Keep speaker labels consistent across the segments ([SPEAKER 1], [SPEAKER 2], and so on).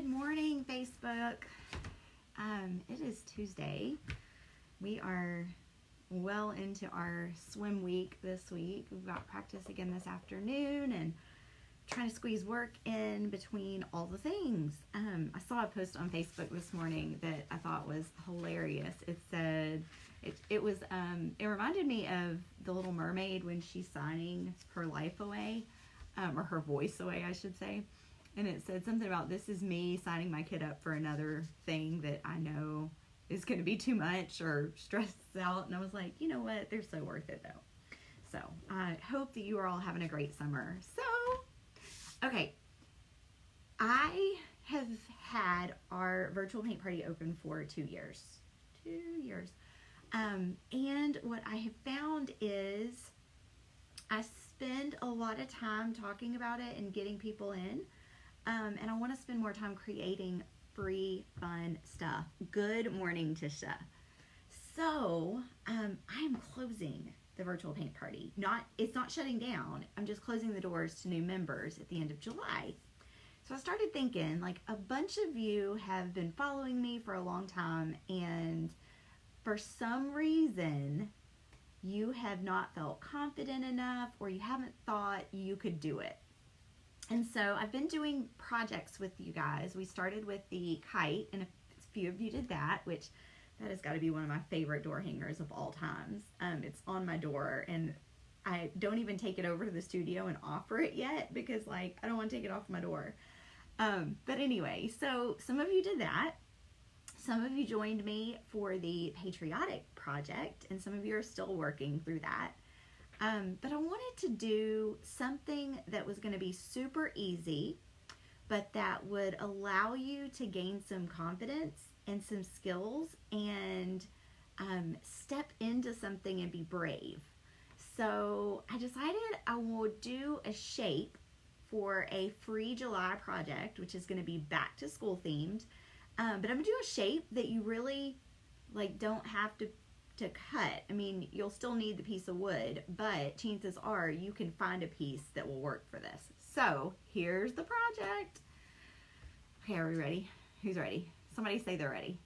[SPEAKER 1] Good morning, Facebook. It is Tuesday. We are well into our swim week this week. We've got practice again this afternoon and trying to squeeze work in between all the things. I saw a post on Facebook this morning that I thought was hilarious. It said, it reminded me of The Little Mermaid when she's signing her life away, or her voice away, I should say. And it said something about, this is me signing my kid up for another thing that I know is going to be too much or stressed out. And I was like, you know what? They're so worth it though. So I hope that you are all having a great summer. So, okay. I have had our virtual paint party open for 2 years. 2 years. And what I have found is I spend a lot of time talking about it and getting people in. And I want to spend more time creating free, fun stuff. Good morning, Tisha. So, I'm closing the virtual paint party. It's not shutting down. I'm just closing the doors to new members at the end of July. So I started thinking, like, a bunch of you have been following me for a long time, and for some reason, you have not felt confident enough, or you haven't thought you could do it. And so I've been doing projects with you guys. We started with the kite, and a few of you did that, which that has got to be one of my favorite door hangers of all times. It's on my door, and I don't even take it over to the studio and offer it yet because, like, I don't want to take it off my door. But anyway, so some of you did that. Some of you joined me for the patriotic project, and some of you are still working through that. But I wanted to do something that was going to be super easy, but that would allow you to gain some confidence and some skills and step into something and be brave. So I decided I will do a shape for a free July project, which is going to be back to school themed. But I'm going to do a shape that you really don't have to cut. I mean, you'll still need the piece of wood, but chances are you can find a piece that will work for this. So here's the project. Okay, are we ready? Who's ready? Somebody say they're ready.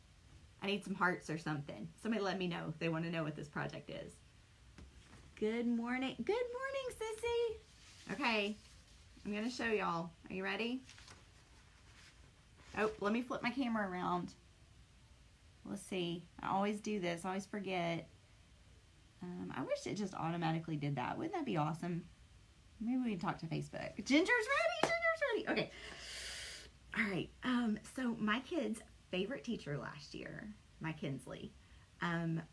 [SPEAKER 1] I need some hearts or something. Somebody let me know if they want to know what this project is. Good morning. Good morning, Sissy. Okay, I'm going to show y'all. Are you ready? Oh, let me flip my camera around. Let's see. I always do this. I always forget. I wish it just automatically did that. Wouldn't that be awesome? Maybe we can talk to Facebook. Ginger's ready. Ginger's ready. Okay. All right. So my kid's favorite teacher last year, my Kinsley,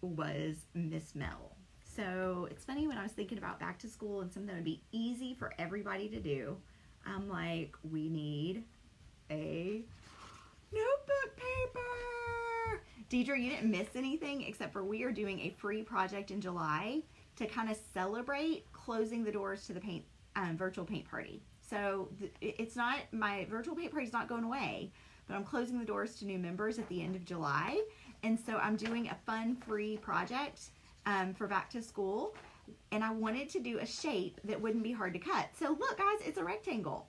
[SPEAKER 1] was Miss Mel. So it's funny, when I was thinking about back to school and something that would be easy for everybody to do, I'm like, we need a notebook paper. Deidre, you didn't miss anything except for we are doing a free project in July to kind of celebrate closing the doors to the virtual paint party. So it's not, my virtual paint party is not going away, but I'm closing the doors to new members at the end of July. And so I'm doing a fun free project for back to school. And I wanted to do a shape that wouldn't be hard to cut. So look, guys, it's a rectangle.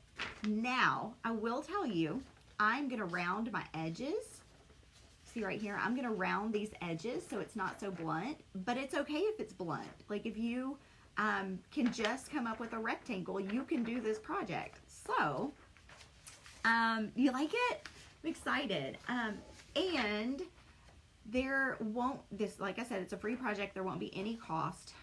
[SPEAKER 1] Now, I will tell you, I'm going to round my edges. See right here, I'm going to round these edges so it's not so blunt, but it's okay if it's blunt. Like, if you can just come up with a rectangle, you can do this project. So, you like it? I'm excited. And there won't, like I said, it's a free project. There won't be any cost,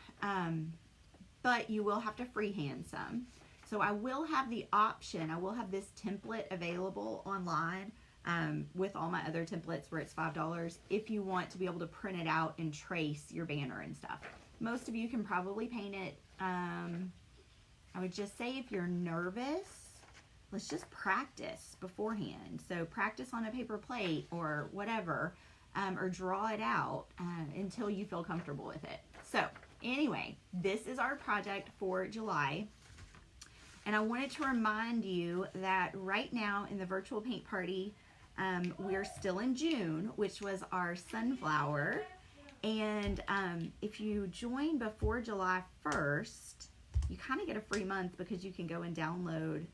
[SPEAKER 1] but you will have to freehand some. So I will have the option, I will have this template available online with all my other templates where it's $5 if you want to be able to print it out and trace your banner and stuff. Most of you can probably paint it. I would just say, if you're nervous, let's just practice beforehand. So practice on a paper plate or whatever, or draw it out until you feel comfortable with it. So anyway, this is our project for July. And I wanted to remind you that right now in the virtual paint party, we're still in June, which was our sunflower. And if you join before July 1st, you kind of get a free month because you can go and download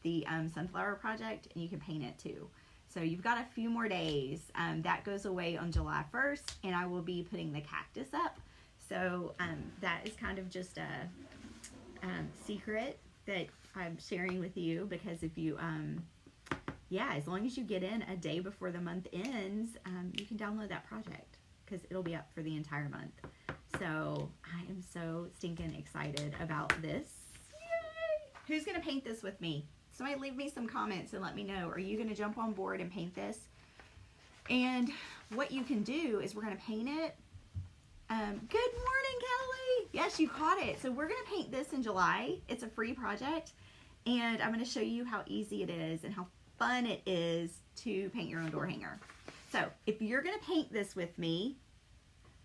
[SPEAKER 1] the the sunflower project, and you can paint it too. So you've got a few more days. That goes away on July 1st, and I will be putting the cactus up. So that is kind of just a secret that I'm sharing with you, because if you, as long as you get in a day before the month ends, you can download that project, because it'll be up for the entire month. So I am so stinking excited about this. Yay! Who's going to paint this with me? Somebody leave me some comments and let me know. Are you going to jump on board and paint this? And what you can do is we're going to paint it. Good morning, Kelly. Yes, you caught it. So we're going to paint this in July. It's a free project. And I'm going to show you how easy it is and how fun it is to paint your own door hanger. So if you're going to paint this with me,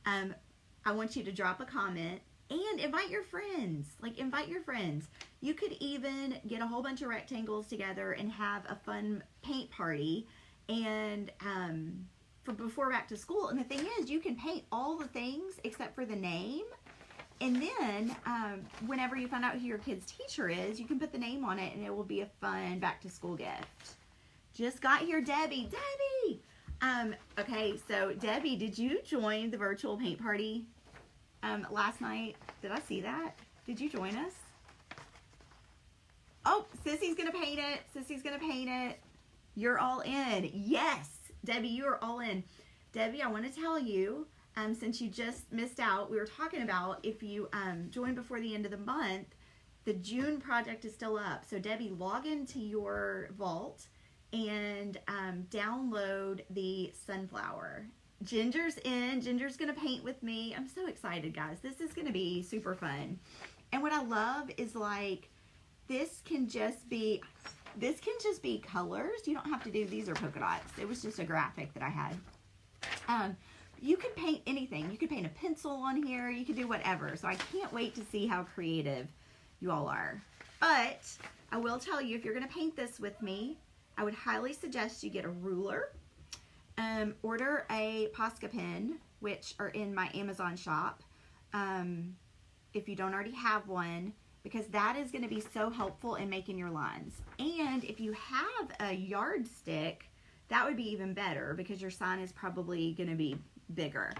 [SPEAKER 1] I want you to drop a comment and invite your friends. Like, invite your friends. You could even get a whole bunch of rectangles together and have a fun paint party, and for before back to school. And the thing is, you can paint all the things except for the name. And then whenever you find out who your kid's teacher is, you can put the name on it, and it will be a fun back to school gift. Just got here, Debbie. Debbie! Okay, so Debbie, did you join the virtual paint party last night? Did I see that? Did you join us? Oh, Sissy's gonna paint it. Sissy's gonna paint it. You're all in. Yes, Debbie, you are all in. Debbie, I want to tell you, since you just missed out, we were talking about if you join before the end of the month, the June project is still up. So Debbie, log into your vault and download the sunflower. Ginger's in. Ginger's gonna paint with me. I'm so excited, guys. This is gonna be super fun. And what I love is, like, this can just be colors. You don't have to do, these are polka dots. It was just a graphic that I had. You could paint anything. You could paint a pencil on here. You could do whatever. So I can't wait to see how creative you all are. But I will tell you, if you're gonna paint this with me, I would highly suggest you get a ruler. Order a Posca pen, which are in my Amazon shop, if you don't already have one, because that is going to be so helpful in making your lines. And if you have a yardstick, that would be even better, because your sign is probably going to be bigger.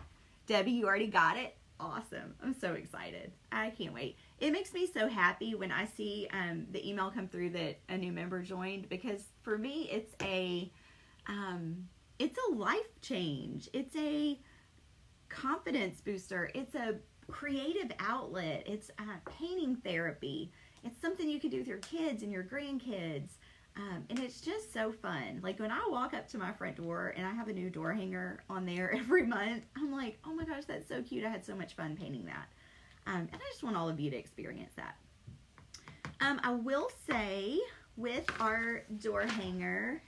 [SPEAKER 1] Debbie, you already got it? Awesome. I'm so excited. I can't wait. It makes me so happy when I see the email come through that a new member joined, because for me, it's a life change. It's a confidence booster. It's a creative outlet. It's painting therapy. It's something you can do with your kids and your grandkids. And it's just so fun. Like, when I walk up to my front door and I have a new door hanger on there every month, I'm like, oh my gosh, that's so cute. I had so much fun painting that. And I just want all of you to experience that. I will say, with our door hanger,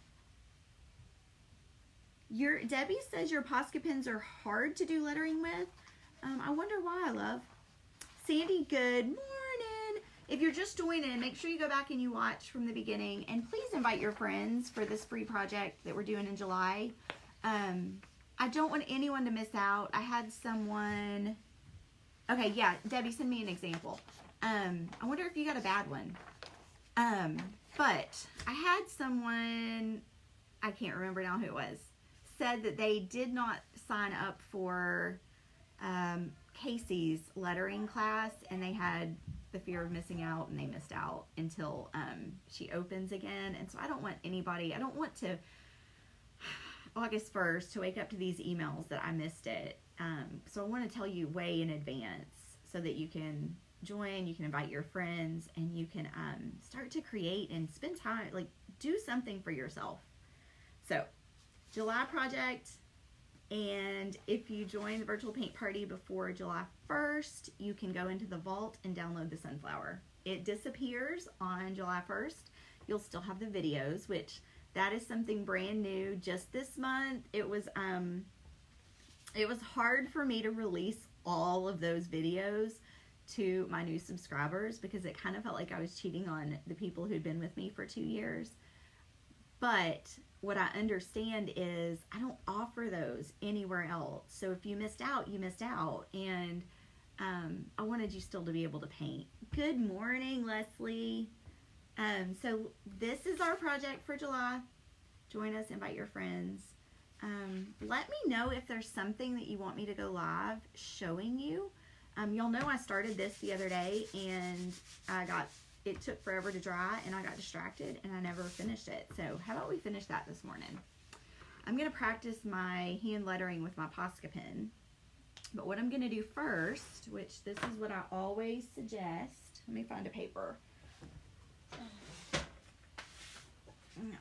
[SPEAKER 1] Debbie says your Posca pens are hard to do lettering with. I wonder why, love. Sandy, good morning. If you're just joining, make sure you go back and you watch from the beginning. And please invite your friends for this free project that we're doing in July. I don't want anyone to miss out. I had someone... Okay, yeah, Debbie, send me an example. I wonder if you got a bad one. But I had someone, I can't remember now who it was, said that they did not sign up for Casey's lettering class, and they had the fear of missing out, and they missed out until she opens again. And so I don't want anybody, I don't want to, August 1st, to wake up to these emails that I missed it. So I want to tell you way in advance so that you can join, you can invite your friends, and you can start to create and spend time, like, do something for yourself. So, July project, and if you join the virtual paint party before July 1st, you can go into the vault and download the sunflower. It disappears on July 1st. You'll still have the videos, which that is something brand new just this month. It was hard for me to release all of those videos to my new subscribers, because it kind of felt like I was cheating on the people who'd been with me for 2 years. But what I understand is I don't offer those anywhere else. So if you missed out, you missed out. And I wanted you still to be able to paint. Good morning, Leslie. So this is our project for July. Join us, invite your friends. Let me know if there's something that you want me to go live showing you. You'll know I started this the other day and it took forever to dry and I got distracted and I never finished it. So how about we finish that this morning? I'm going to practice my hand lettering with my Posca pen. But what I'm going to do first, which this is what I always suggest. Let me find a paper.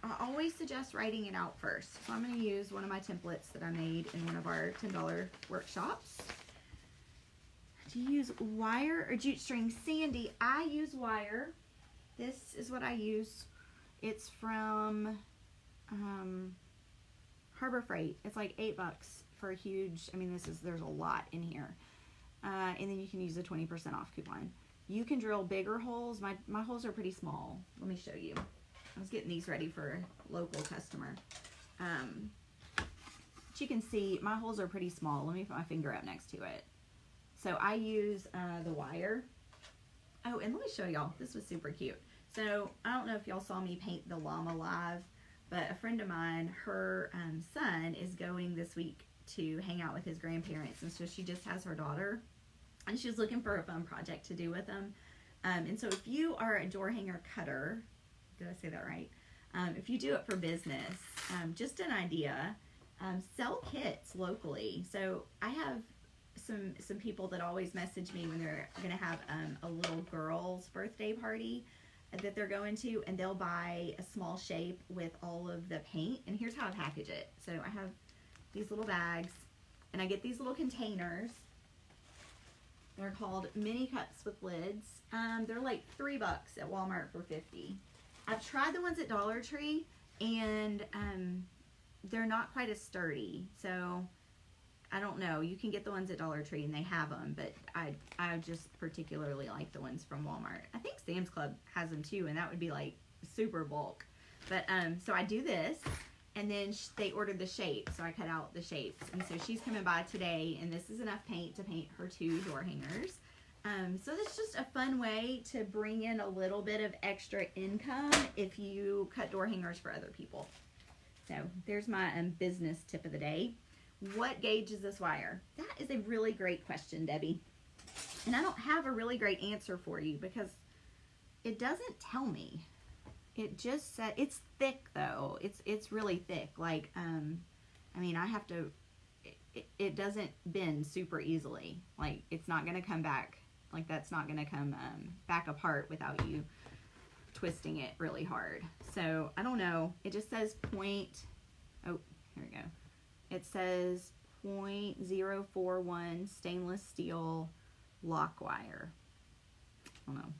[SPEAKER 1] I always suggest writing it out first. So I'm going to use one of my templates that I made in one of our $10 workshops. Do you use wire or jute string? Sandy, I use wire. This is what I use. It's from Harbor Freight. It's like $8 for a huge, I mean, there's a lot in here. And then you can use a 20% off coupon. You can drill bigger holes. My holes are pretty small. Let me show you. I was getting these ready for a local customer. But you can see my holes are pretty small. Let me put my finger up next to it. So I use the wire. Oh, and let me show y'all. This was super cute. So I don't know if y'all saw me paint the llama live, but a friend of mine, her son is going this week to hang out with his grandparents. And so she just has her daughter. And she was looking for a fun project to do with them. And so if you are a door hanger cutter, did I say that right? If you do it for business, just an idea, sell kits locally. So I have some people that always message me when they're going to have a little girl's birthday party that they're going to, and they'll buy a small shape with all of the paint. And here's how I package it. So I have these little bags, and I get these little containers. They're called mini cups with lids. They're like $3 at Walmart for 50. I've tried the ones at Dollar Tree, and they're not quite as sturdy. So I don't know. You can get the ones at Dollar Tree, and they have them, but I just particularly like the ones from Walmart. I think Sam's Club has them too, and that would be like super bulk. But so I do this, and then they ordered the shape, so I cut out the shapes. And so she's coming by today, and this is enough paint to paint her 2 door hangers. So it's just a fun way to bring in a little bit of extra income if you cut door hangers for other people. So there's my business tip of the day. What gauge is this wire? That is a really great question, Debbie. And I don't have a really great answer for you because it doesn't tell me. It just said, it's thick though. It's really thick. Like, I mean, I have to, it doesn't bend super easily. Like, it's not going to come back. Like, that's not going to come back apart without you twisting it really hard. So, I don't know. It just says point, oh, here we go. It says 0.041 stainless steel lock wire. I don't know.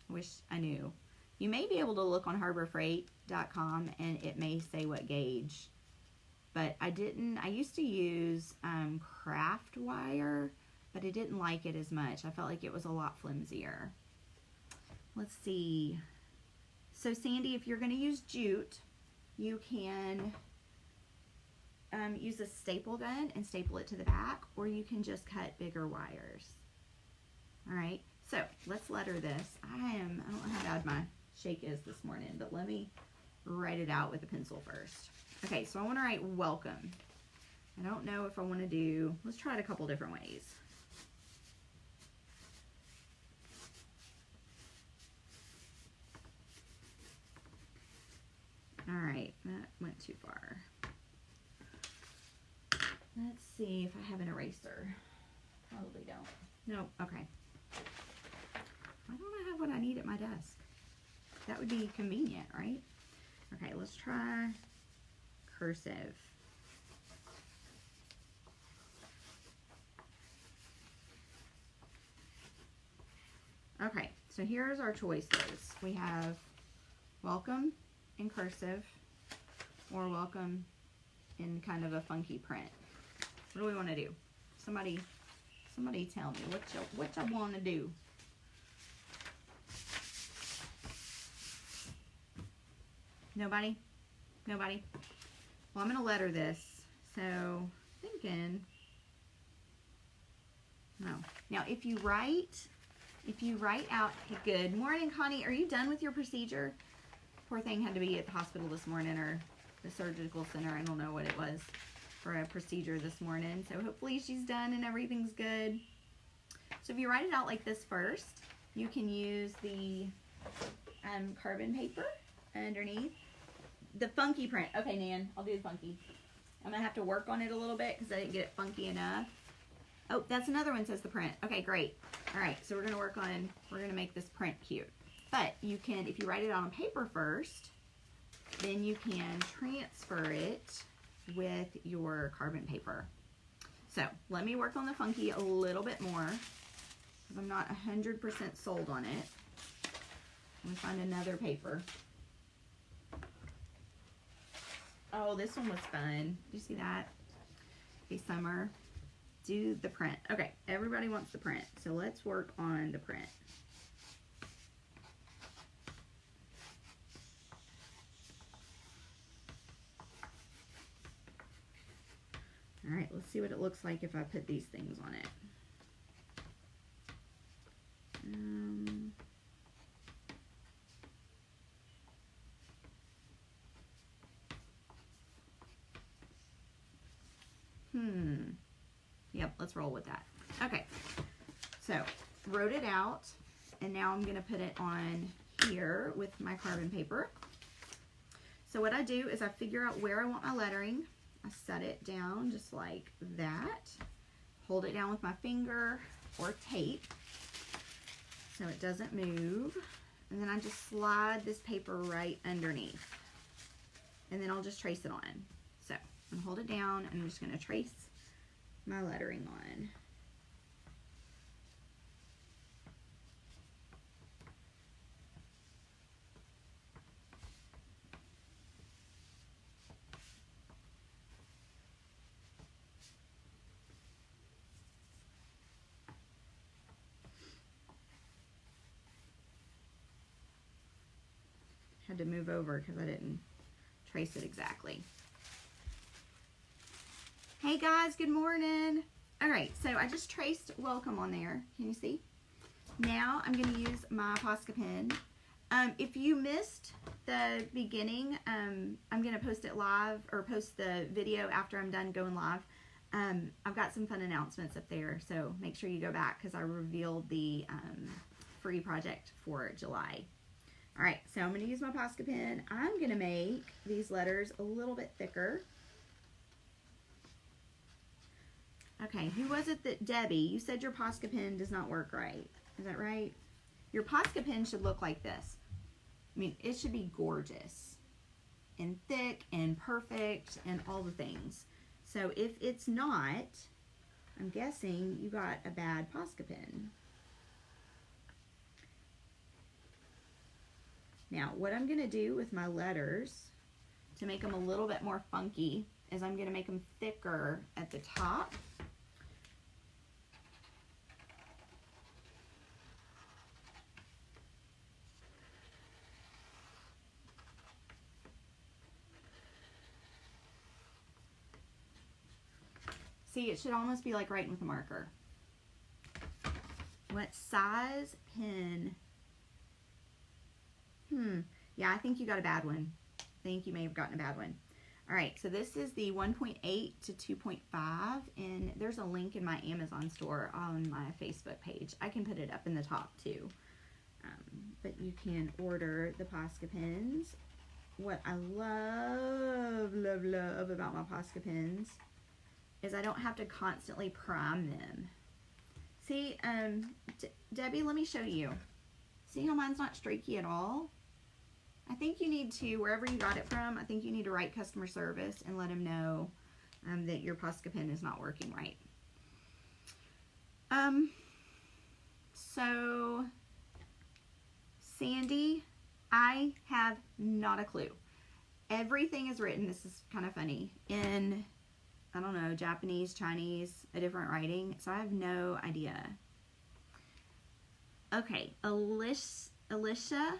[SPEAKER 1] I wish I knew. You may be able to look on harborfreight.com and it may say what gauge. But I used to use craft wire, but I didn't like it as much. I felt like it was a lot flimsier. Let's see. So Sandy, if you're going to use jute, you can use a staple gun and staple it to the back, or you can just cut bigger wires. All right, so let's letter this. I don't know how bad my shake is this morning, but let me write it out with a pencil first. Okay, so I want to write welcome. I don't know if I want to do, let's try it a couple different ways. All right, that went too far. Let's see if I have an eraser. Probably don't. Nope, okay. Why don't I have what I need at my desk? That would be convenient, right? Okay, let's try cursive. Okay, so here's our choices. We have welcome in cursive or welcome in kind of a funky print. What do we want to do? Somebody tell me what you want to do. Nobody? Nobody? Well, I'm going to letter this. So, thinking. No. Now, if you write if you write out, good morning, Connie. Are you done with your procedure? Poor thing had to be at the hospital this morning, or the surgical center. I don't know what it was for a procedure this morning. So hopefully she's done and everything's good. So if you write it out like this first, you can use the carbon paper underneath. The funky print. Okay, Nan, I'll do the funky. I'm going to have to work on it a little bit because I didn't get it funky enough. Oh, that's another one says the print. Okay, great. All right, so we're going to make this print cute. But you can, if you write it on paper first, then you can transfer it with your carbon paper. So let me work on the funky a little bit more because I'm not 100% sold on it. I'm going to find another paper. Oh, this one was fun. Did you see that? Okay, Summer. Do the print. Okay, everybody wants the print. So let's work on the print. All right, let's see what it looks like if I put these things on it. Yep, let's roll with that. Okay, so wrote it out, and now I'm going to put it on here with my carbon paper. So what I do is I figure out where I want my lettering. I set it down just like that. Hold it down with my finger or tape so it doesn't move. And then I just slide this paper right underneath. And then I'll just trace it on. So I'm going to hold it down, and I'm just going to trace my lettering on. Had to move over because I didn't trace it exactly. Hey guys, good morning. All right, so I just traced welcome on there. Can you see? Now I'm going to use my Posca pen. If you missed the beginning, I'm going to post it live, or post the video after I'm done going live. I've got some fun announcements up there, so make sure you go back because I revealed the free project for July. All right, so I'm going to use my Posca pen. I'm going to make these letters a little bit thicker. Okay, who was it that, Debbie, you said your Posca pen does not work right. Is that right? Your Posca pen should look like this. I mean, it should be gorgeous and thick and perfect and all the things. So if it's not, I'm guessing you got a bad Posca pen. Now, what I'm going to do with my letters to make them a little bit more funky is I'm going to make them thicker at the top. See, it should almost be like writing with a marker. What size pen? Yeah, I think you got a bad one. I think you may have gotten a bad one. All right, so this is the 1.8 to 2.5, and there's a link in my Amazon store on my Facebook page. I can put it up in the top too. But you can order the Posca pens. What I love about my Posca pens is I don't have to constantly prime them. See, Debbie, let me show you. See how mine's not streaky at all? I think you need to, wherever you got it from, I think you need to write customer service and let them know that your Posca pen is not working right. So, Sandy, I have not a clue. Everything is written, this is kind of funny, in, I don't know, Japanese, Chinese, a different writing, so I have no idea. Okay, Alicia,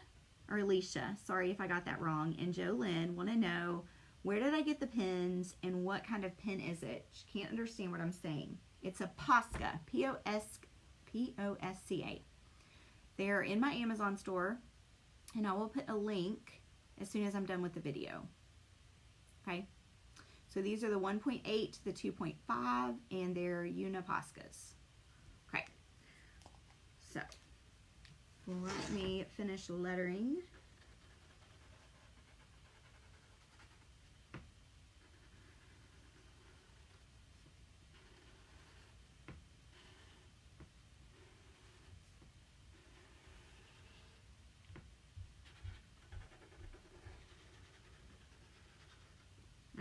[SPEAKER 1] sorry if I got that wrong, and Jolynn want to know, where did I get the pens and what kind of pen is it? She can't understand what I'm saying. It's a Posca, P-O-S-C-A. They're in my Amazon store, and I will put a link as soon as I'm done with the video. Okay, so these are the 1.8, the 2.5, and they're Uniposcas. Okay, so let me finish lettering.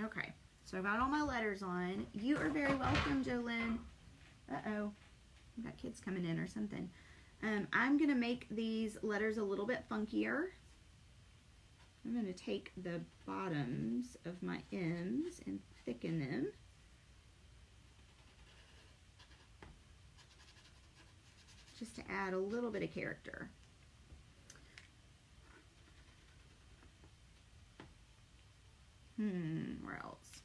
[SPEAKER 1] Okay, so I've got all my letters on. You are very welcome, Jolynn. Uh-oh, we've got kids coming in or something. I'm going to make these letters a little bit funkier. I'm going to take the bottoms of my M's and thicken them. Just to add a little bit of character. Where else?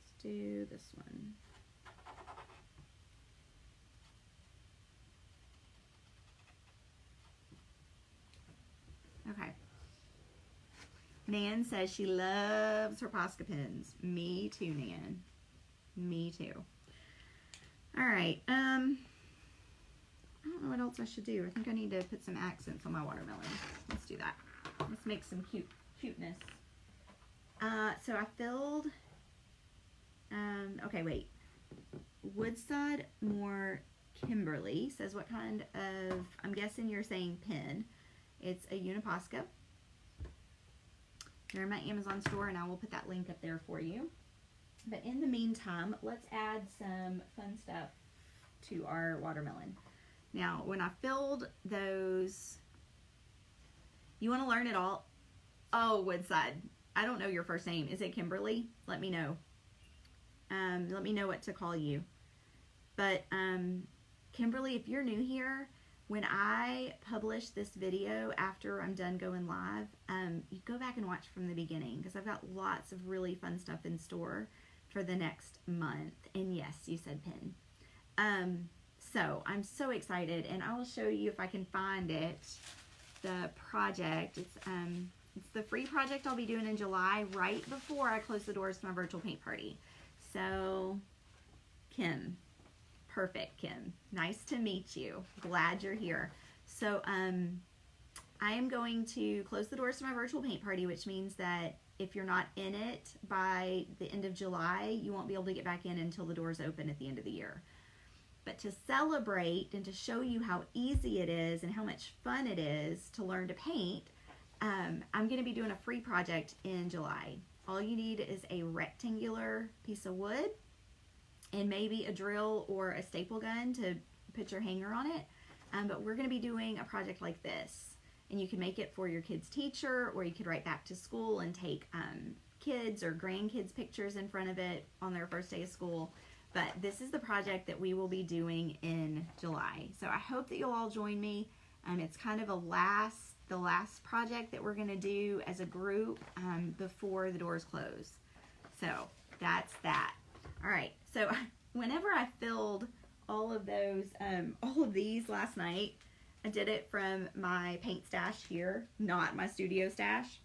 [SPEAKER 1] Let's do this one. Okay. Nan says she loves her Posca pens. Me too, Nan. Me too. All right. I don't know what else I should do. I think I need to put some accents on my watermelon. Let's do that. Let's make some cuteness. So I filled, okay, wait. Woodside Moore Kimberly says what kind of, I'm guessing you're saying pen. It's a Uniposca. They're in my Amazon store, and I will put that link up there for you. But in the meantime, let's add some fun stuff to our watermelon. Now, when I filled those, you want to learn it all? Oh, Woodside. I don't know your first name. Is it Kimberly? Let me know. Let me know what to call you. But Kimberly, if you're new here, when I publish this video after I'm done going live, you go back and watch from the beginning, because I've got lots of really fun stuff in store for the next month. And yes, you said pen. So I'm so excited, and I will show you if I can find it. The project, it's the free project I'll be doing in July, right before I close the doors to my virtual paint party. So, Kim, perfect, Kim. Nice to meet you. Glad you're here. So, I am going to close the doors to my virtual paint party, which means that if you're not in it by the end of July, you won't be able to get back in until the doors open at the end of the year. But to celebrate and to show you how easy it is and how much fun it is to learn to paint, I'm going to be doing a free project in July. All you need is a rectangular piece of wood and maybe a drill or a staple gun to put your hanger on it. But we're going to be doing a project like this. And you can make it for your kid's teacher, or you could write back to school and take kids or grandkids pictures in front of it on their first day of school. But this is the project that we will be doing in July. So I hope that you'll all join me. It's kind of the last project that we're going to do as a group before the doors close. So that's that. All right. So whenever I filled all of these last night, I did it from my paint stash here, not my studio stash.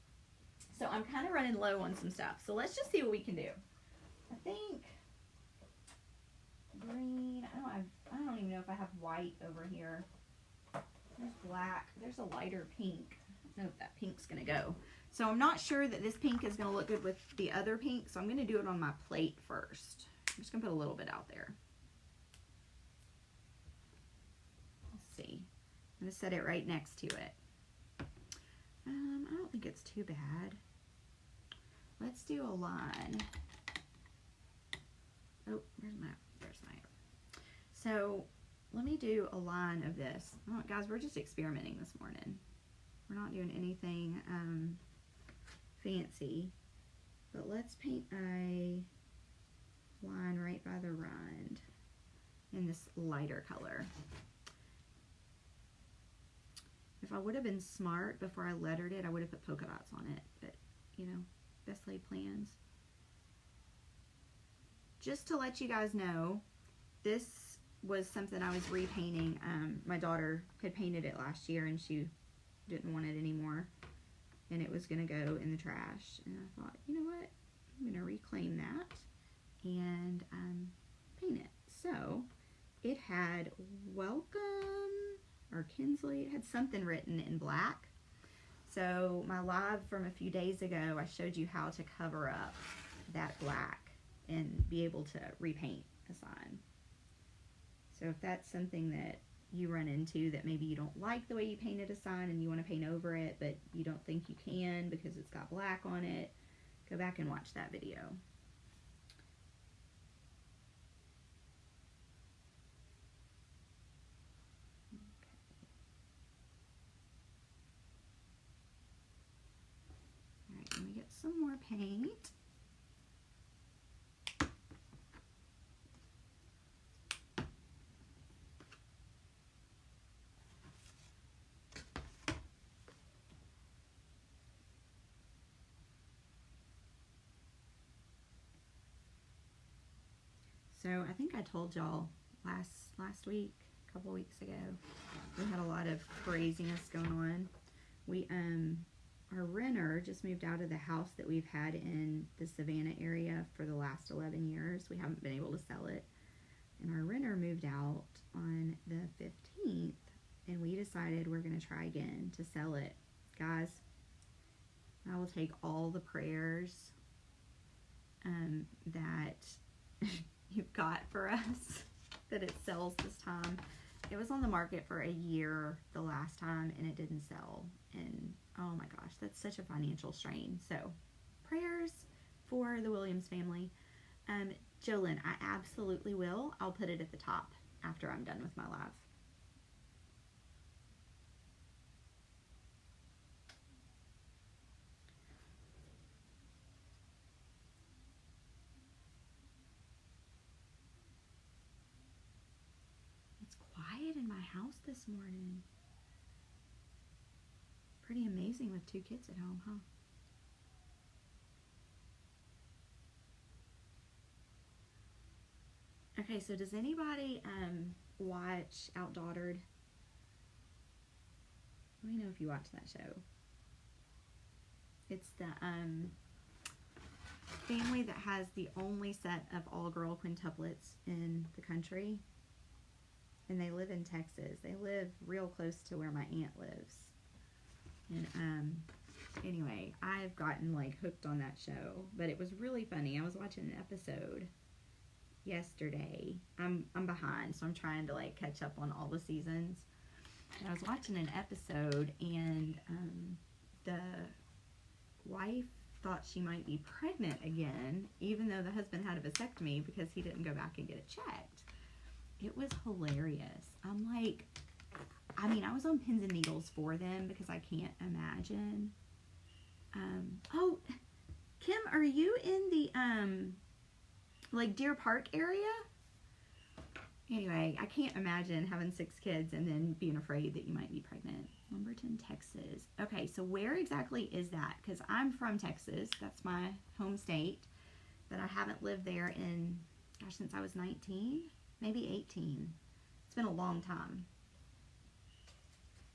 [SPEAKER 1] So I'm kind of running low on some stuff. So let's just see what we can do. I think green, I don't even know if I have white over here. There's black, there's a lighter pink. I don't know if that pink's gonna go. So I'm not sure that this pink is gonna look good with the other pink, so I'm gonna do it on my plate first. I'm just gonna put a little bit out there. Let's see. I'm gonna set it right next to it. I don't think it's too bad. Let's do a line. Oh, there's my. So let me do a line of this. Oh, guys, we're just experimenting this morning. We're not doing anything fancy, but let's paint a line right by the rind in this lighter color. If I would have been smart before I lettered it, I would have put polka dots on it, but you know, best laid plans. Just to let you guys know, this was something I was repainting. My daughter had painted it last year and she didn't want it anymore. And it was going to go in the trash. And I thought, you know what? I'm going to reclaim that and paint it. So it had welcome or Kinsley. It had something written in black. So my live from a few days ago, I showed you how to cover up that black and be able to repaint a sign. So if that's something that you run into, that maybe you don't like the way you painted a sign and you want to paint over it, but you don't think you can because it's got black on it, go back and watch that video. All right, let me get some more paint. So I think I told y'all last week, a couple weeks ago, we had a lot of craziness going on. We our renter just moved out of the house that we've had in the Savannah area for the last 11 years. We haven't been able to sell it. And our renter moved out on the 15th, and we decided we're going to try again to sell it. Guys, I will take all the prayers that you've got for us, that it sells this time. It was on the market for a year the last time and it didn't sell, and oh my gosh, that's such a financial strain. So prayers for the Williams family. Jolyn, I absolutely will. I'll put it at the top after I'm done with my live. Quiet in my house this morning. Pretty amazing with 2 kids at home, huh? Okay, so does anybody watch Outdaughtered? Let me know if you watch that show. It's the family that has the only set of all-girl quintuplets in the country. And they live in Texas. They live real close to where my aunt lives. And anyway, I've gotten like hooked on that show, but it was really funny. I was watching an episode yesterday. I'm behind, so I'm trying to like catch up on all the seasons. And I was watching an episode, and the wife thought she might be pregnant again, even though the husband had a vasectomy because he didn't go back and get it checked. It was hilarious. I'm like, I mean, I was on pins and needles for them because I can't imagine. Oh, Kim, are you in the, like Deer Park area? Anyway, I can't imagine having 6 kids and then being afraid that you might be pregnant. Lumberton, Texas. Okay, so where exactly is that? Because I'm from Texas. That's my home state. But I haven't lived there in, gosh, since I was 19. Maybe 18. It's been a long time.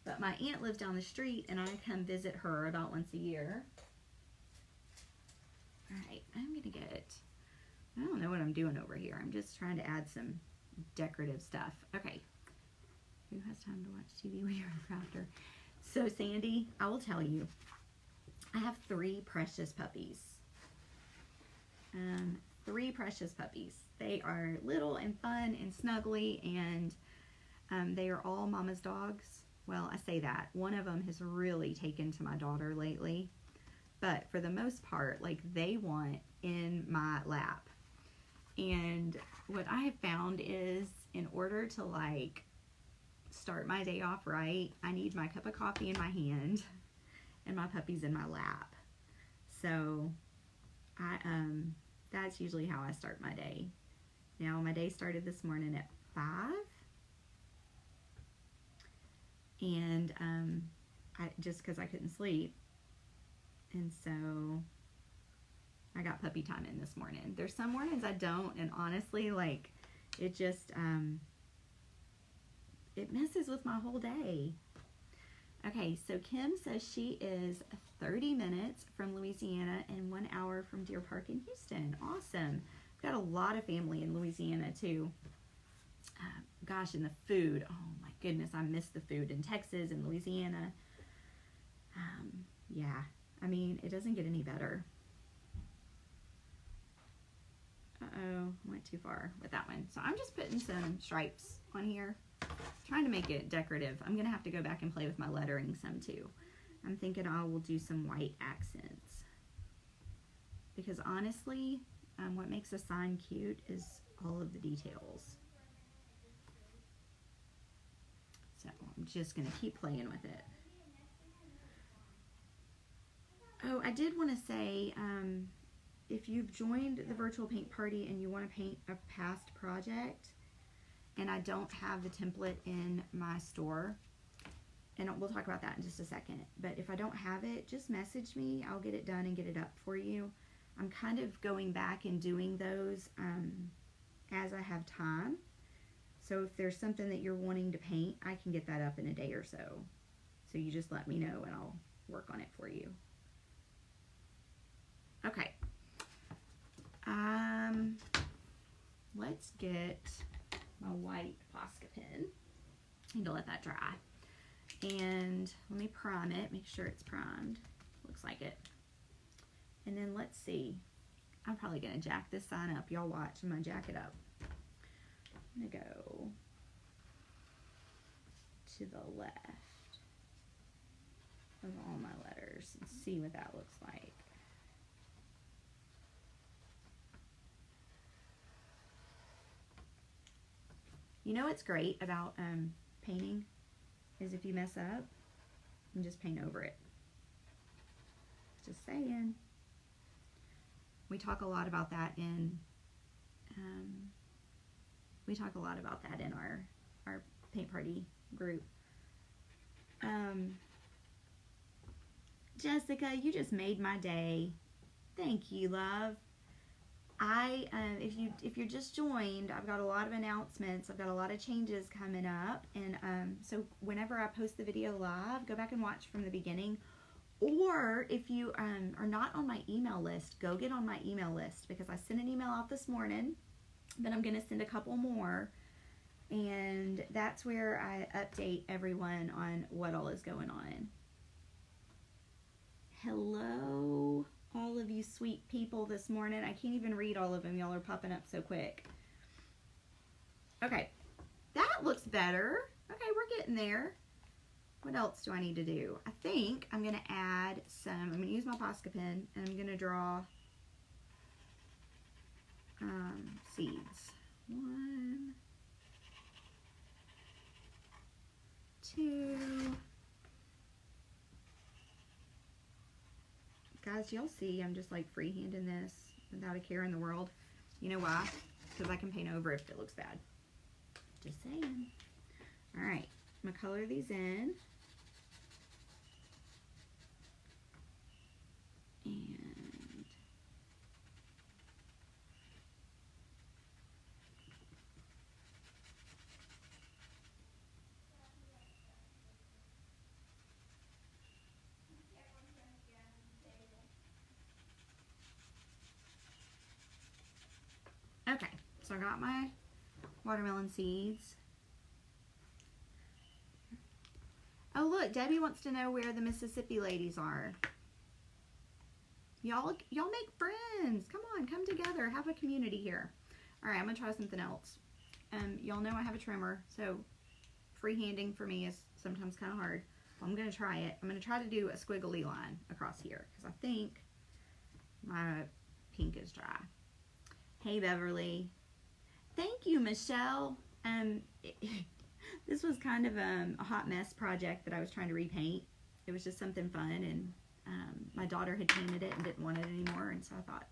[SPEAKER 1] But my aunt lives down the street, and I come visit her about once a year. Alright, I'm going to get, I don't know what I'm doing over here. I'm just trying to add some decorative stuff. Okay. Who has time to watch TV when you're a crafter? So, Sandy, I will tell you, I have 3 precious puppies. 3 precious puppies. They are little and fun and snuggly, and they are all mama's dogs. Well, I say that. One of them has really taken to my daughter lately, but for the most part, like, they want in my lap. And what I have found is, in order to like start my day off right, I need my cup of coffee in my hand and my puppies in my lap. So I that's usually how I start my day. Now, my day started this morning at 5, and just because I couldn't sleep, and so I got puppy time in this morning. There's some mornings I don't, and honestly, like, it just it messes with my whole day. Okay, so Kim says she is 30 minutes from Louisiana and 1 hour from Deer Park in Houston. Awesome. We've got a lot of family in Louisiana too. Gosh, and the food. Oh my goodness, I miss the food in Texas and Louisiana. Yeah, I mean, it doesn't get any better. Uh-oh, went too far with that one. So I'm just putting some stripes on here, trying to make it decorative. I'm going to have to go back and play with my lettering some too. I'm thinking I will do some white accents. Because honestly, what makes a sign cute is all of the details. So I'm just going to keep playing with it. Oh, I did want to say, if you've joined the virtual paint party and you want to paint a past project, and I don't have the template in my store, and we'll talk about that in just a second, but if I don't have it, just message me. I'll get it done and get it up for you. I'm kind of going back and doing those as I have time. So if there's something that you're wanting to paint, I can get that up in a day or so. So you just let me know and I'll work on it for you. Okay. Let's get my white Posca pen. I need to let that dry. And let me prime it, make sure it's primed. Looks like it. And then let's see. I'm probably gonna jack this sign up. Y'all watch, I'm gonna jack it up. I'm gonna go to the left of all my letters and see what that looks like. You know what's great about painting is if you mess up, you can just paint over it. Just saying. We talk a lot about that in our paint party group. Jessica, you just made my day. Thank you, love. If you're just joined, I've got a lot of announcements. I've got a lot of changes coming up, and so whenever I post the video live, go back and watch from the beginning. Or if you are not on my email list, go get on my email list, because I sent an email out this morning, but I'm going to send a couple more, and that's where I update everyone on what all is going on. Hello, all of you sweet people this morning. I can't even read all of them. Y'all are popping up so quick. Okay, that looks better. Okay, we're getting there. What else do I need to do? I think I'm going to add some, I'm going to use my Posca pen, and I'm going to draw seeds. 1, 2. Guys, y'all see I'm just like freehanding this without a care in the world. You know why? Because I can paint over if it looks bad. Just saying. Alright, I'm going to color these in. And okay, so I got my watermelon seeds. Oh look, Debbie wants to know where the Mississippi ladies are. Y'all make friends. Come on, come together. Have a community here. All right, I'm gonna try something else. Y'all know I have a trimmer, so freehanding for me is sometimes kind of hard. I'm gonna try it. I'm gonna try to do a squiggly line across here because I think my pink is dry. Hey Beverly. Thank you, Michelle. This was kind of a hot mess project that I was trying to repaint. It was just something fun, and my daughter had painted it and didn't want it anymore, and so I thought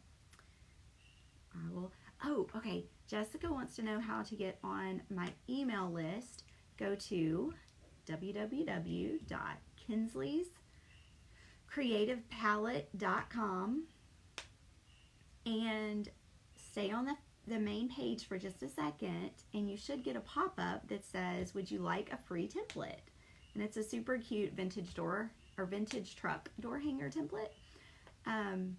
[SPEAKER 1] I will. Oh, okay. Jessica wants to know how to get on my email list. Go to www.kinsleyscreativepalette.com and stay on the main page for just a second, and you should get a pop-up that says, would you like a free template? And it's a super cute vintage door or vintage truck door hanger template. And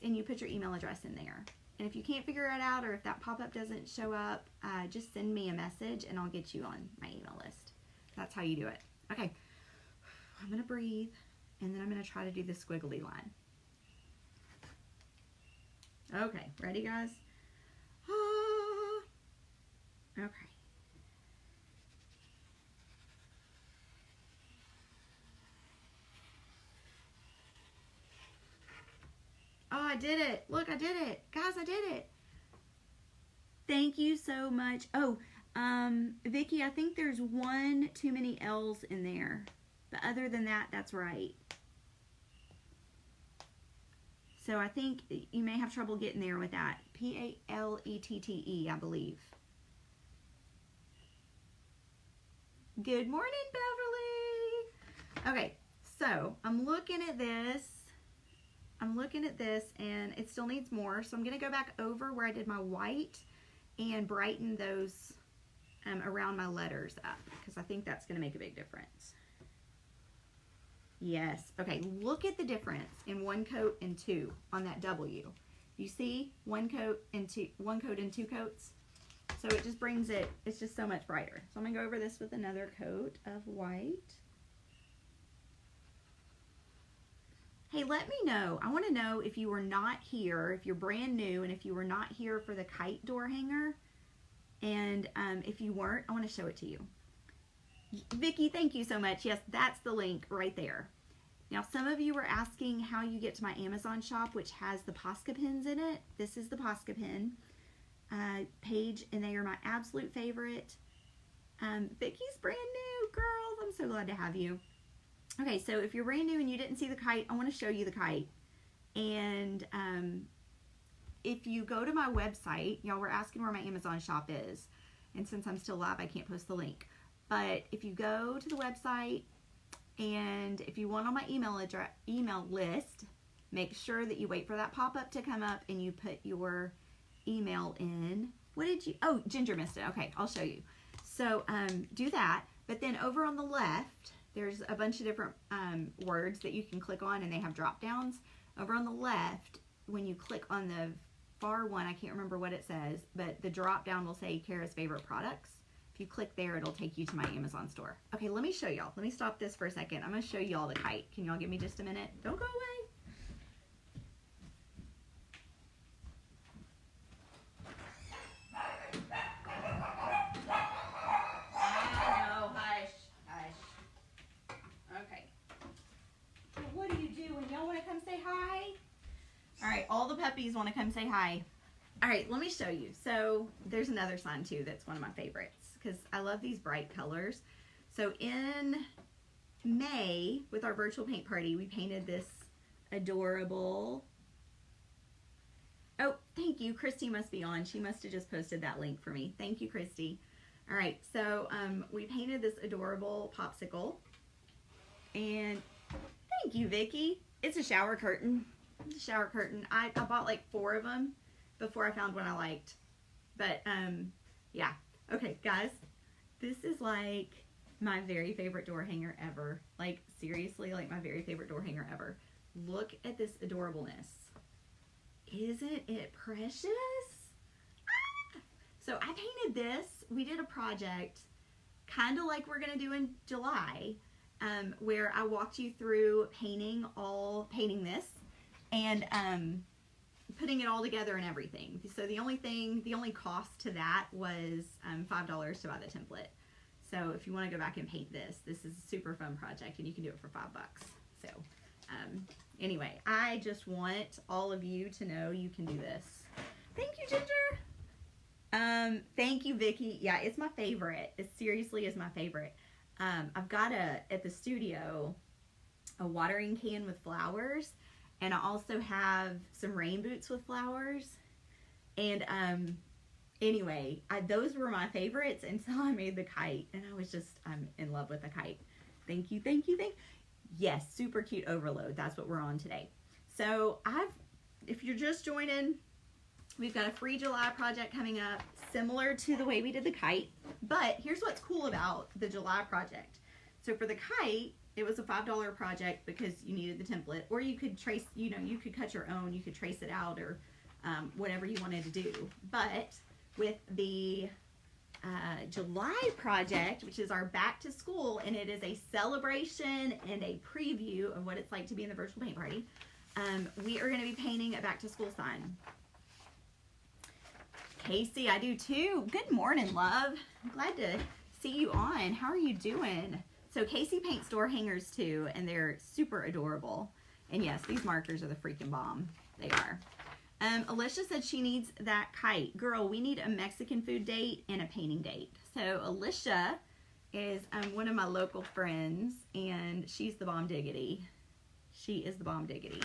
[SPEAKER 1] you put your email address in there. And if you can't figure it out, or if that pop-up doesn't show up, just send me a message and I'll get you on my email list. That's how you do it. Okay, I'm gonna breathe, and then I'm gonna try to do the squiggly line. Okay, ready guys? Okay. Oh, I did it. Look, I did it. Guys, I did it. Thank you so much. Oh, Vicki, I think there's one too many L's in there. But other than that, that's right. So I think you may have trouble getting there with that. P-A-L-E-T-T-E, I believe. Good morning, Beverly. Okay, so I'm looking at this. And it still needs more. So I'm going to go back over where I did my white and brighten those around my letters up, because I think that's going to make a big difference. Yes. Okay, look at the difference in one coat and two on that W. You see one coat and two coats? So it just brings it, it's just so much brighter. So I'm going to go over this with another coat of white. Hey, let me know. I want to know if you were not here, if you're brand new, and if you were not here for the kite door hanger. And if you weren't, I want to show it to you. Vicki, thank you so much. Yes, that's the link right there. Now, some of you were asking how you get to my Amazon shop, which has the Posca pins in it. This is the Posca pin page, and they are my absolute favorite. Vicki's brand new, girls. I'm so glad to have you. Okay, so if you're brand new and you didn't see the kite, I want to show you the kite. And if you go to my website, y'all were asking where my Amazon shop is. And since I'm still live, I can't post the link. But if you go to the website, and if you want on my email list, make sure that you wait for that pop-up to come up and you put your email in. What did you, oh, Ginger missed it. Okay, I'll show you. So do that. But then over on the left, there's a bunch of different words that you can click on, and they have drop downs. Over on the left, when you click on the far one, I can't remember what it says, but the drop down will say Kara's favorite products. If you click there, it'll take you to my Amazon store. Okay, let me show y'all. Let me stop this for a second. I'm going to show y'all the kite. Can y'all give me just a minute? Don't go away. All right, all the puppies want to come say hi. All right, let me show you. So there's another sign too that's one of my favorites, because I love these bright colors. So in May, with our virtual paint party, we painted this adorable, oh, thank you. Christy must be on. She must have just posted that link for me. Thank you, Christy. All right, so we painted this adorable popsicle. And thank you, Vicki. It's a shower curtain. Shower curtain. I bought like 4 of them before I found one I liked. But yeah. Okay, guys, this is like my very favorite door hanger ever. Like seriously, like my very favorite door hanger ever. Look at this adorableness. Isn't it precious? Ah! So I painted this. We did a project kind of like we're gonna do in July, where I walked you through painting this and putting it all together and everything. So the only cost to that was $5 to buy the template. So if you want to go back and paint this is a super fun project, and you can do it for $5. So anyway, I just want all of you to know you can do this. Thank you, Ginger. Thank you, Vicki. Yeah, it's my favorite. It seriously is my favorite. I've got at the studio a watering can with flowers, and I also have some rain boots with flowers. And anyway, those were my favorites until I made the kite, and I was just in love with the kite. Thank you, thank you, thank you. Yes, super cute overload. That's what we're on today. So if you're just joining, We've got a free July project coming up, similar to the way we did the kite. But here's what's cool about the July project. So for the kite, it was a $5 project because you needed the template, or you could trace, you could cut your own, you could trace it out, or whatever you wanted to do. But with the July project, which is our back to school, and it is a celebration and a preview of what it's like to be in the virtual paint party, we are going to be painting a back to school sign. Casey, I do too. Good morning, love. I'm glad to see you on. How are you doing? So Casey paints door hangers too, and they're super adorable. And yes, these markers are the freaking bomb. They are. Alicia said she needs that kite. Girl, we need a Mexican food date and a painting date. So Alicia is one of my local friends, and she's the bomb diggity. She is the bomb diggity.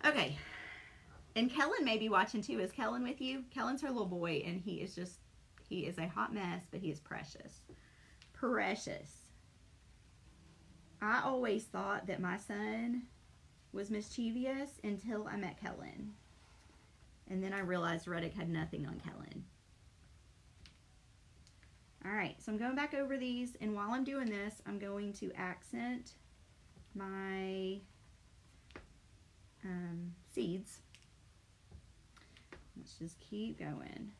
[SPEAKER 1] Okay. And Kellen may be watching too. Is Kellen with you? Kellen's her little boy, and he is a hot mess, but he is precious. Precious. I always thought that my son was mischievous until I met Kellen. And then I realized Reddick had nothing on Kellen. Alright, so I'm going back over these, and while I'm doing this, I'm going to accent my seeds. Let's just keep going.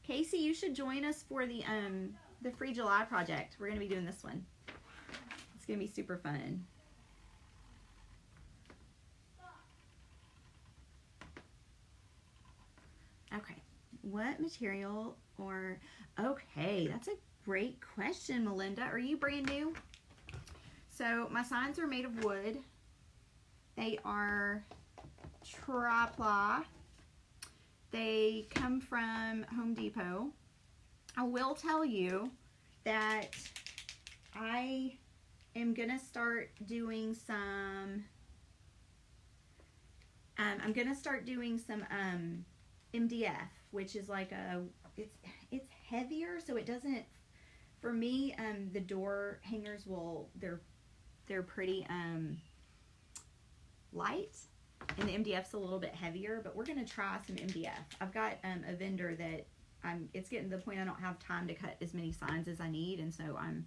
[SPEAKER 1] Casey, you should join us for the free July project. We're going to be doing this one. It's going to be super fun. Okay, what material or, okay, that's a great question, Melinda. Are you brand new? So my signs are made of wood. They are Tri-ply. They come from Home Depot. I will tell you that I am going to start doing some, MDF, which is like it's heavier, so it doesn't, for me, the door hangers they're pretty light, and the MDF's a little bit heavier, but we're going to try some MDF. I've got a vendor that it's getting to the point I don't have time to cut as many signs as I need, and so I'm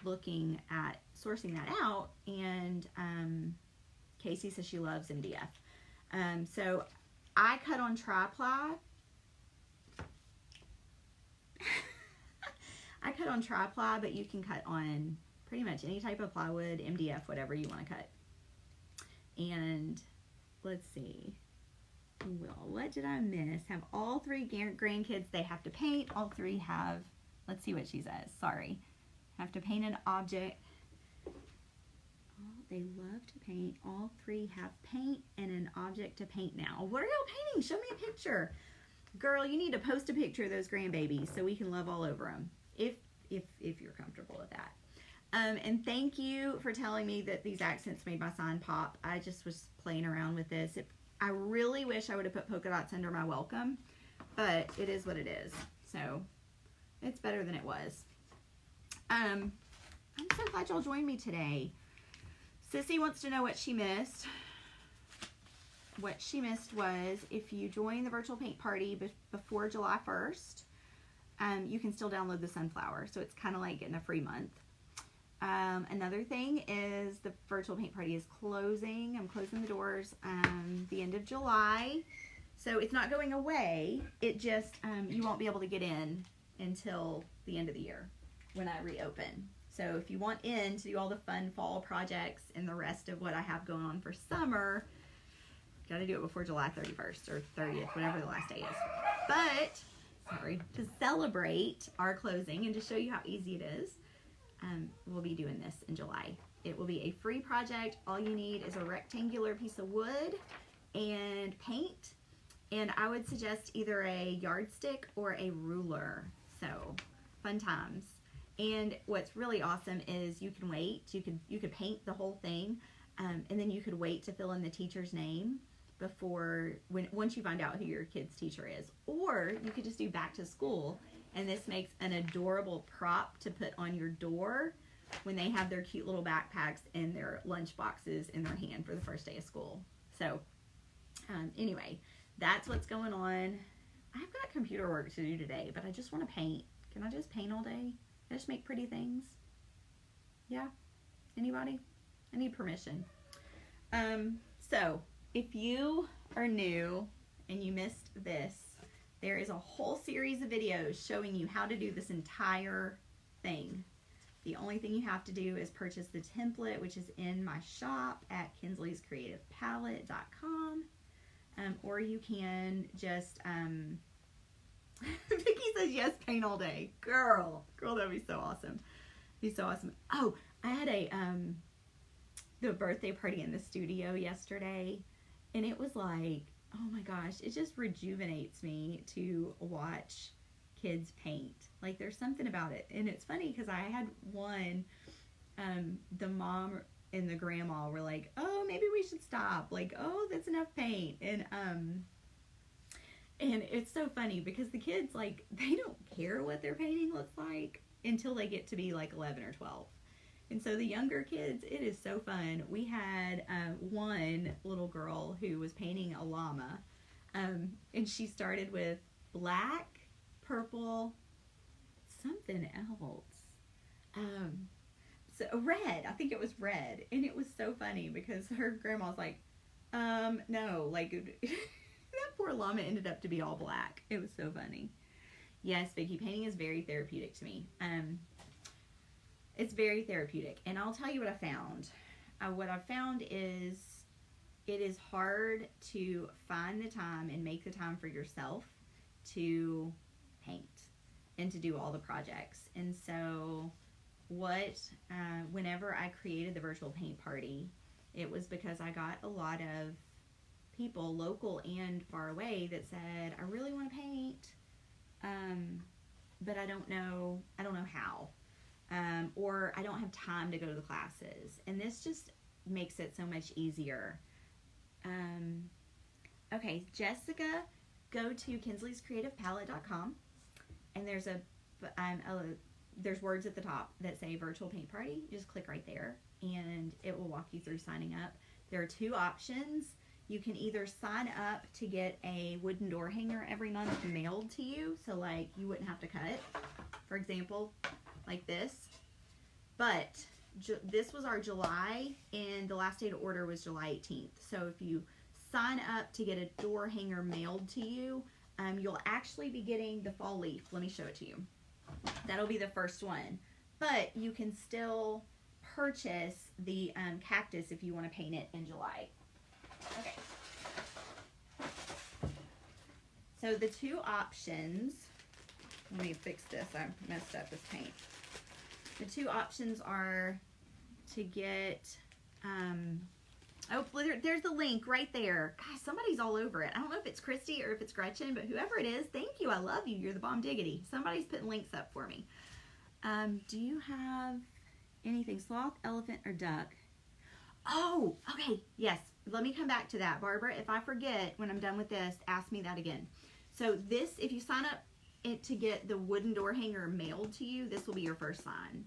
[SPEAKER 1] looking at sourcing that out, and Casey says she loves MDF. So I cut on Tri-ply. I cut on Tri-ply, but you can cut on pretty much any type of plywood, MDF, whatever you want to cut. And let's see. Well, what did I miss? Have all three grandkids, they have to paint. All three have, let's see what she says. Sorry. Have to paint an object. Oh, they love to paint. All three have paint and an object to paint now. What are y'all painting? Show me a picture. Girl, you need to post a picture of those grandbabies so we can love all over them. If you're comfortable with that. And thank you for telling me that these accents made my sign pop. I just was playing around with this. I really wish I would have put polka dots under my welcome, but it is what it is. So it's better than it was. I'm so glad y'all joined me today. Sissy wants to know what she missed. What she missed was if you join the virtual paint party before July 1st, you can still download the Sunflower. So it's kind of like getting a free month. Another thing is the virtual paint party is closing. I'm closing the doors the end of July. So it's not going away. It just, you won't be able to get in until the end of the year when I reopen. So if you want in to do all the fun fall projects and the rest of what I have going on for summer, got to do it before July 31st or 30th, whatever the last day is. But, sorry, to celebrate our closing and to show you how easy it is, we'll be doing this in July. It will be a free project. All you need is a rectangular piece of wood and paint. And I would suggest either a yardstick or a ruler. So, fun times. And what's really awesome is you can wait. You could paint the whole thing, and then you could wait to fill in the teacher's name once you find out who your kid's teacher is. Or you could just do back to school, and this makes an adorable prop to put on your door when they have their cute little backpacks and their lunch boxes in their hand for the first day of school. So anyway, that's what's going on. I've got computer work to do today, but I just want to paint. Can I just paint all day? Can I just make pretty things? Yeah? Anybody? I need permission. So if you are new and you missed this, there is a whole series of videos showing you how to do this entire thing. The only thing you have to do is purchase the template, which is in my shop at Kinsley'sCreativePalette.com. Or you can just, Vicky says yes, paint all day. Girl, that'd be so awesome. Be so awesome. Oh, I had the birthday party in the studio yesterday, and it was like, oh my gosh, it just rejuvenates me to watch kids paint. Like, there's something about it. And it's funny because I had one, the mom and the grandma were like, oh, maybe we should stop. Like, oh, that's enough paint. And it's so funny because the kids, like, they don't care what their painting looks like until they get to be like 11 or 12. And so the younger kids, it is so fun. We had one little girl who was painting a llama, and she started with black, purple, something else. So red, I think it was red. And it was so funny because her grandma's like, no, like, that poor llama ended up to be all black. It was so funny. Yes, Vicky, painting is very therapeutic to me. It's very therapeutic. And I'll tell you what I found. What I found is it is hard to find the time and make the time for yourself to paint and to do all the projects. And so whenever I created the virtual paint party, it was because I got a lot of people, local and far away, that said, I really want to paint, but I don't know how. Or I don't have time to go to the classes. And this just makes it so much easier. Okay, Jessica, go to Kinsley'sCreativePalette.com, and there's there's words at the top that say virtual paint party. You just click right there and it will walk you through signing up. There are two options. You can either sign up to get a wooden door hanger every month mailed to you, so like you wouldn't have to cut, for example, like this. But this was our July, and the last day to order was July 18th. So if you sign up to get a door hanger mailed to you, you'll actually be getting the fall leaf. Let me show it to you. That'll be the first one. But you can still purchase the cactus if you want to paint it in July. Okay. So the two options, let me fix this. I messed up this paint. The two options are to get, there's the link right there. Gosh, somebody's all over it. I don't know if it's Christy or if it's Gretchen, but whoever it is, thank you. I love you. You're the bomb diggity. Somebody's putting links up for me. Do you have anything? Sloth, elephant, or duck? Oh, okay. Yes. Let me come back to that. Barbara, if I forget when I'm done with this, ask me that again. So this, if you sign up to get the wooden door hanger mailed to you, this will be your first sign.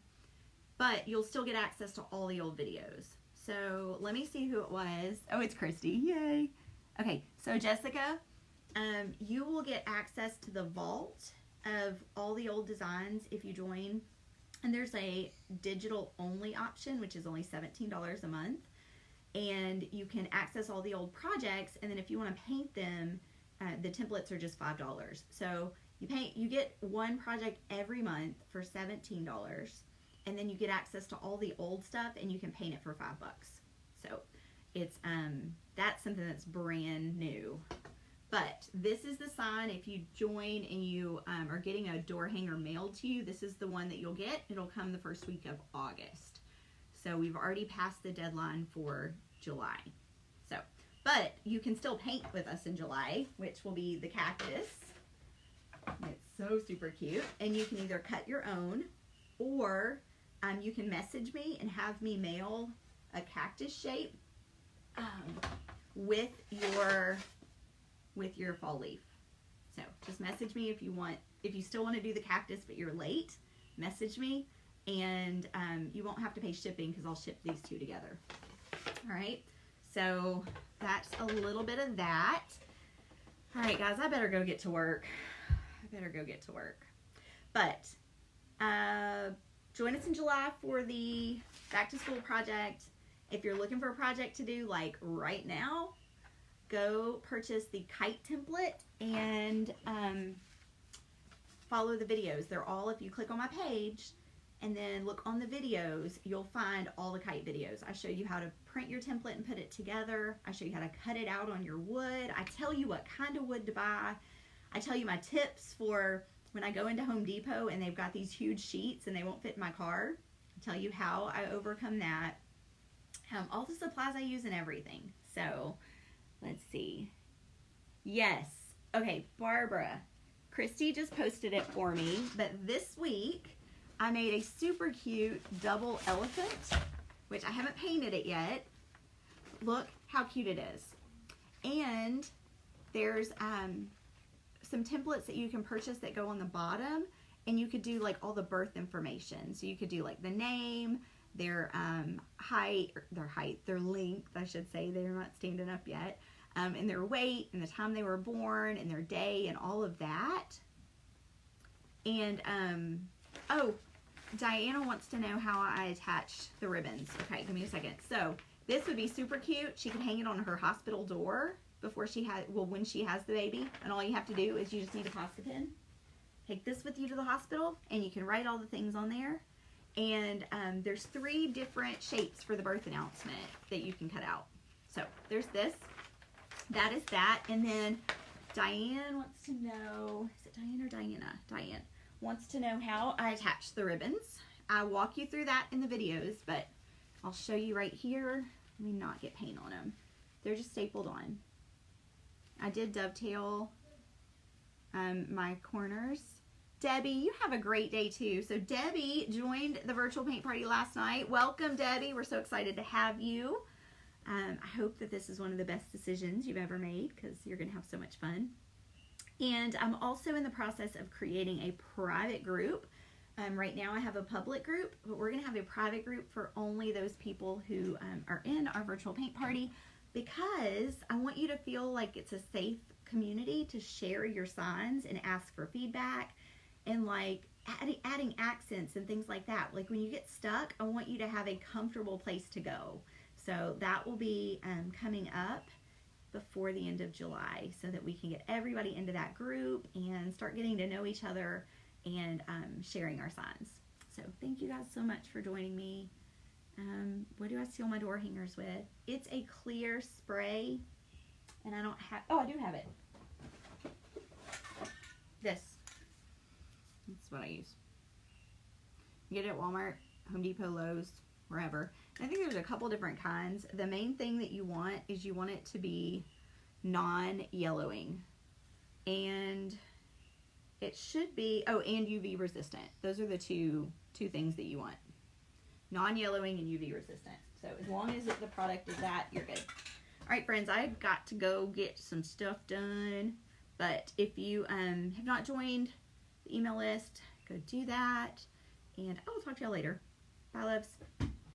[SPEAKER 1] But you'll still get access to all the old videos. So let me see who it was. Oh, it's Christy. Yay. Okay, so Jessica, you will get access to the vault of all the old designs if you join. And there's a digital only option, which is only $17 a month. And you can access all the old projects. And then if you want to paint them, the templates are just $5. So you get one project every month for $17. And then you get access to all the old stuff, and you can paint it for $5. So it's that's something that's brand new. But this is the sign. If you join and you are getting a door hanger mailed to you, this is the one that you'll get. It'll come the first week of August. So we've already passed the deadline for July. So, but you can still paint with us in July, which will be the cactus. It's so super cute. And you can either cut your own, or you can message me and have me mail a cactus shape with your fall leaf. So just message me if you still want to do the cactus but you're late, message me and you won't have to pay shipping because I'll ship these two together. All right, so that's a little bit of that. All right, guys, I better go get to work. But join us in July for the back to school project. If you're looking for a project to do like right now, go purchase the kite template and follow the videos. They're all, if you click on my page and then look on the videos, you'll find all the kite videos. I show you how to print your template and put it together. I show you how to cut it out on your wood. I tell you what kind of wood to buy. I tell you my tips for when I go into Home Depot and they've got these huge sheets and they won't fit in my car. I tell you how I overcome that. All the supplies I use and everything. So let's see. Yes. Okay, Barbara. Christy just posted it for me, but this week I made a super cute double elephant, which I haven't painted it yet. Look how cute it is. And there's some templates that you can purchase that go on the bottom, and you could do like all the birth information. So you could do like the name, their their length, I should say. They're not standing up yet. And their weight, and the time they were born, and their day, and all of that. And, oh, Diana wants to know how I attach the ribbons. Okay, give me a second. So, this would be super cute. She could hang it on her hospital door before she has, well, when she has the baby. And all you have to do is you just need a pasta pen. Take this with you to the hospital, and you can write all the things on there. And there's 3 different shapes for the birth announcement that you can cut out. So, there's this. That is that. And then Diane wants to know, is it Diane or Diana? Diane wants to know how I attach the ribbons. I walk you through that in the videos, but I'll show you right here. Let me not get paint on them. They're just stapled on. I did dovetail my corners. Debbie, you have a great day too. So Debbie joined the virtual paint party last night. Welcome, Debbie. We're so excited to have you. I hope that this is one of the best decisions you've ever made, because you're going to have so much fun. And I'm also in the process of creating a private group. Right now I have a public group, but we're going to have a private group for only those people who are in our virtual paint party, because I want you to feel like it's a safe community to share your signs and ask for feedback, and like adding accents and things like that. Like when you get stuck, I want you to have a comfortable place to go. So that will be coming up before the end of July, so that we can get everybody into that group and start getting to know each other and sharing our signs. So thank you guys so much for joining me. What do I seal my door hangers with? It's a clear spray, and I don't have, oh, I do have it. This. That's what I use. You get it at Walmart, Home Depot, Lowe's, wherever. I think there's a couple different kinds. The main thing that you want is you want it to be non-yellowing. And it should be, oh, and UV resistant. Those are the two things that you want. Non-yellowing and UV resistant. So as long as the product is that, you're good. All right, friends, I've got to go get some stuff done. But if you have not joined the email list, go do that. And I will talk to y'all later. Bye, loves.